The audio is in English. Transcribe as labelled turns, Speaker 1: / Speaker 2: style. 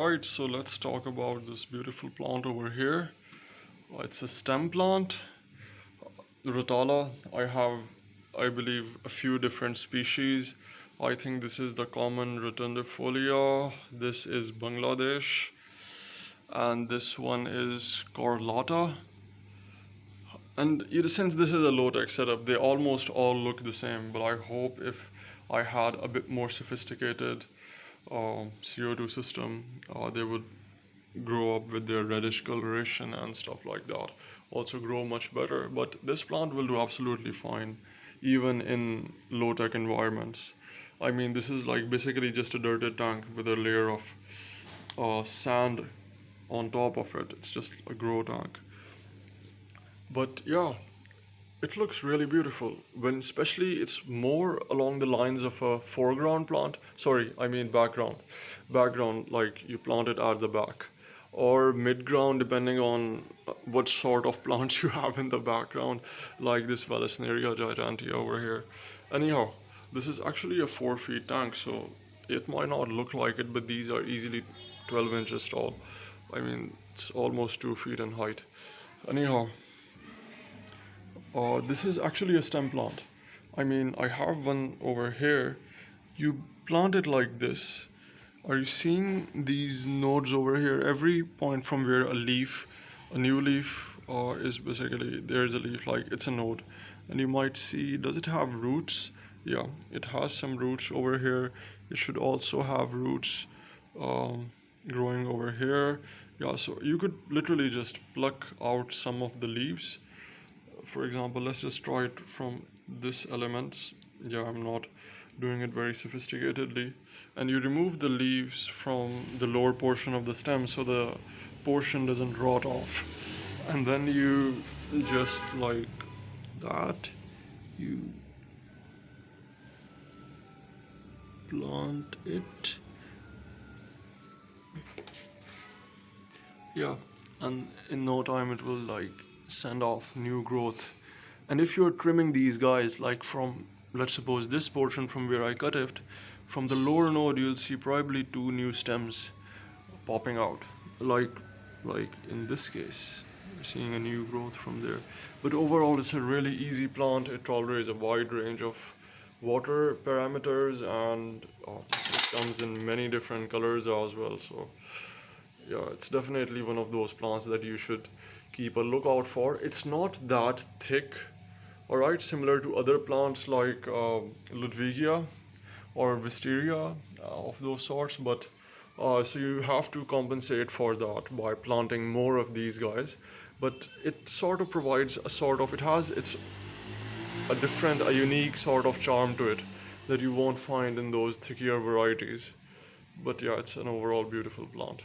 Speaker 1: Alright, so let's talk about this beautiful plant over here. It's a stem plant, Rotala. I have, I believe, a few different species. I think this is the common Rotundifolia, this is Bangladesh, and this one is colorata. And since this is a low-tech setup, they almost all look the same, but I hope if I had a bit more sophisticated CO2 system, they would grow up with their reddish coloration and stuff like that. Also grow much better, but this plant will do absolutely fine, even in low-tech environments. I mean, this is like basically just a dirted tank with a layer of sand on top of it. It's just a grow tank. But yeah, it looks really beautiful when especially it's more along the lines of a foreground plant. Sorry, I mean background. Background, like you plant it at the back. Or mid-ground, depending on what sort of plant you have in the background, like this Vallisneria gigantea over here. Anyhow, this is actually a 4 feet tank, so it might not look like it, but these are easily 12 inches tall. I mean, it's almost 2 feet in height. Anyhow, this is actually a stem plant. I mean, I have one over here. You plant it like this. Are you seeing these nodes over here? Every point from where a new leaf is basically, there's a leaf, like it's a node. And you might see, does it have roots? Yeah, it has some roots over here. It should also have roots growing over here. Yeah, so you could literally just pluck out some of the leaves. For example, let's just try it from this element. Yeah, I'm not doing it very sophisticatedly. And you remove the leaves from the lower portion of the stem so the portion doesn't rot off. And then you just like that, you plant it. Yeah, and in no time it will like send off new growth. And if you're trimming these guys, like from, let's suppose this portion from where I cut it, from the lower node you'll see probably 2 new stems popping out, like in this case you're seeing a new growth from there. But overall it's a really easy plant. It tolerates a wide range of water parameters, and it comes in many different colors as well. So yeah, it's definitely one of those plants that you should keep a lookout for. It's not that thick, alright, similar to other plants like Ludwigia or Wisteria of those sorts, but so you have to compensate for that by planting more of these guys. But it sort of provides a sort of, it has its a unique sort of charm to it that you won't find in those thickier varieties. But yeah, it's an overall beautiful plant.